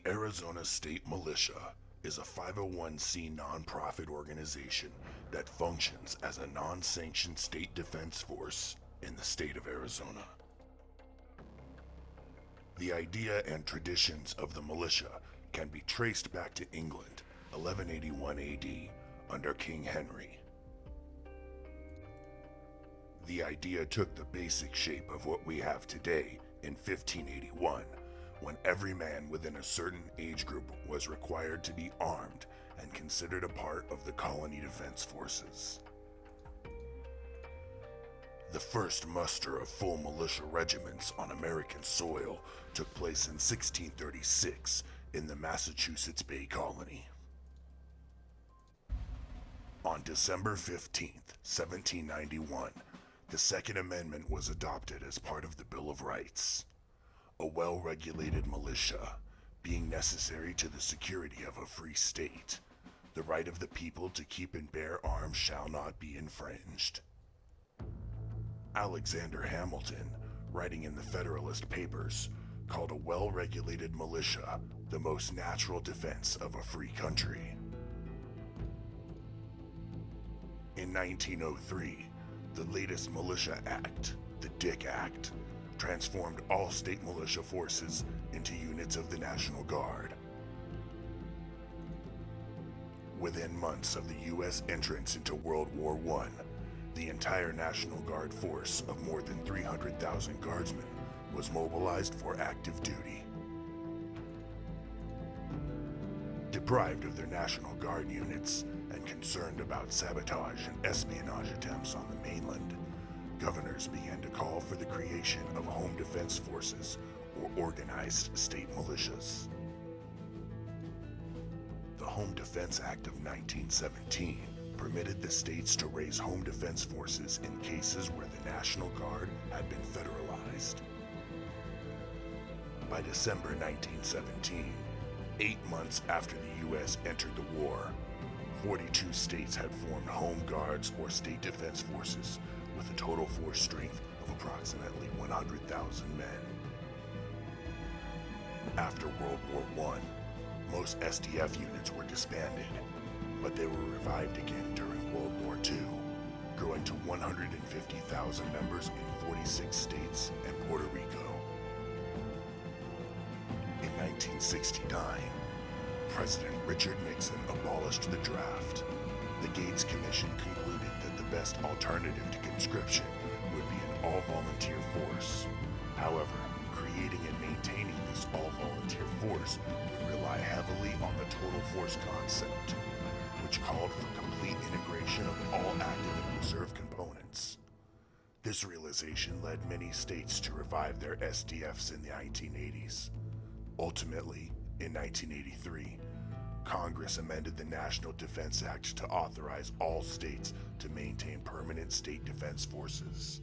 The Arizona State Militia is a 501c nonprofit organization that functions as a non-sanctioned state defense force in the state of Arizona. The idea and traditions of the militia can be traced back to England, 1181 AD, under King Henry. The idea took the basic shape of what we have today in 1581, when every man within a certain age group was required to be armed and considered a part of the colony defense forces. The first muster of full militia regiments on American soil took place in 1636 in the Massachusetts Bay Colony. On December 15, 1791, the Second Amendment was adopted as part of the Bill of Rights. A well-regulated militia, being necessary to the security of a free state, the right of the people to keep and bear arms shall not be infringed. Alexander Hamilton, writing in the Federalist Papers, called a well-regulated militia the most natural defense of a free country. In 1903, the latest Militia Act, the Dick Act, transformed all state militia forces into units of the National Guard. Within months of the U.S. entrance into World War I, the entire National Guard force of more than 300,000 guardsmen was mobilized for active duty. Deprived of their National Guard units and concerned about sabotage and espionage attempts on the mainland, governors began to call for the creation of home defense forces or organized state militias. The Home Defense Act of 1917 permitted the states to raise home defense forces in cases where the National Guard had been federalized. By December 1917, 8 months after the U.S. entered the war, 42 states had formed home guards or state defense forces with a total force strength of approximately 100,000 men. After World War I, most SDF units were disbanded, but they were revived again during World War II, growing to 150,000 members in 46 states and Puerto Rico. In 1969, President Richard Nixon abolished the draft. The Gates Commission concluded that the best alternative to conscription would be an all-volunteer force. However, creating and maintaining this all-volunteer force would rely heavily on the total force concept, which called for complete integration of all active and reserve components. This realization led many states to revive their SDFs in the 1980s. Ultimately, in 1983, Congress amended the National Defense Act to authorize all states to maintain permanent state defense forces.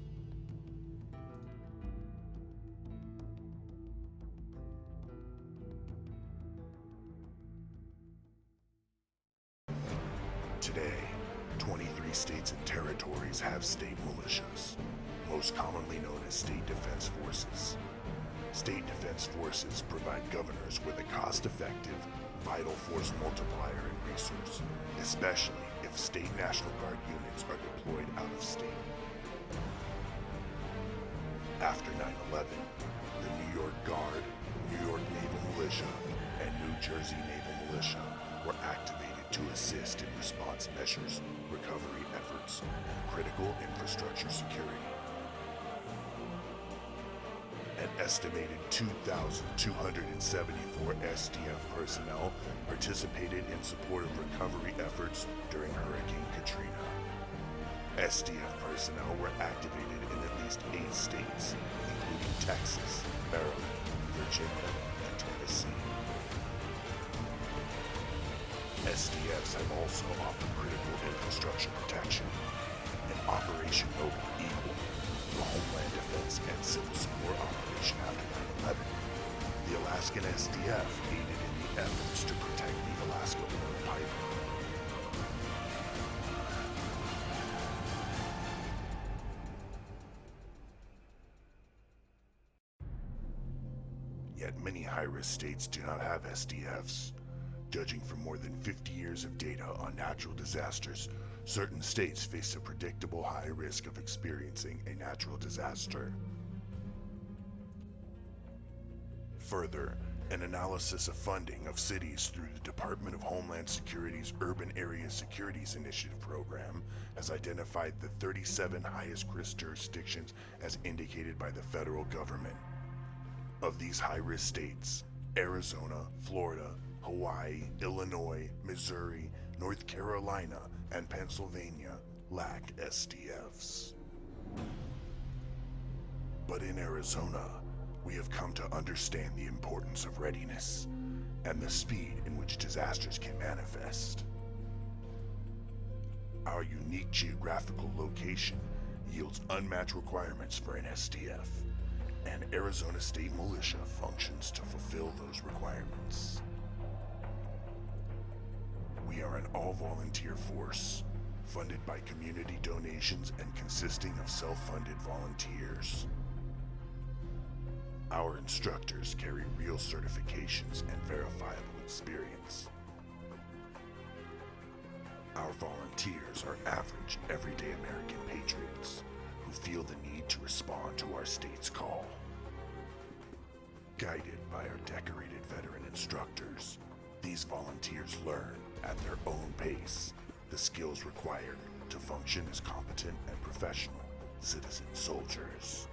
Today, 23 states and territories have state militias, most commonly known as state defense forces. State defense forces provide governors with a cost-effective, vital force multiplier and resource, especially if state National Guard units are deployed out of state. After 9/11, the New York Guard, New York Naval Militia, and New Jersey Naval Militia were activated to assist in response measures, recovery efforts, and critical infrastructure security. An estimated 2,274 SDF personnel participated in support of recovery efforts during Hurricane Katrina. SDF personnel were activated in at least 8 states, including Texas, Maryland, Virginia, and Tennessee. SDFs have also offered critical infrastructure protection. In Operation Noble Eagle, the Homeland Defense and Civil Support operation after 9/11, the Alaskan SDF aided in the efforts to protect the Alaska Oil Pipeline. Yet many high-risk states do not have SDFs. Judging from more than 50 years of data on natural disasters, certain states face a predictable high risk of experiencing a natural disaster. Further, an analysis of funding of cities through the Department of Homeland Security's Urban Area Securities Initiative program has identified the 37 highest risk jurisdictions as indicated by the federal government. Of these high-risk states, Arizona, Florida, Hawaii, Illinois, Missouri, North Carolina, and Pennsylvania lack SDFs. But in Arizona, we have come to understand the importance of readiness and the speed in which disasters can manifest. Our unique geographical location yields unmatched requirements for an SDF, and Arizona State Militia functions to fulfill those requirements. We are an all-volunteer force, funded by community donations and consisting of self-funded volunteers. Our instructors carry real certifications and verifiable experience. Our volunteers are average, everyday American patriots who feel the need to respond to our state's call. Guided by our decorated veteran instructors, these volunteers learn at their own pace the skills required to function as competent and professional citizen soldiers.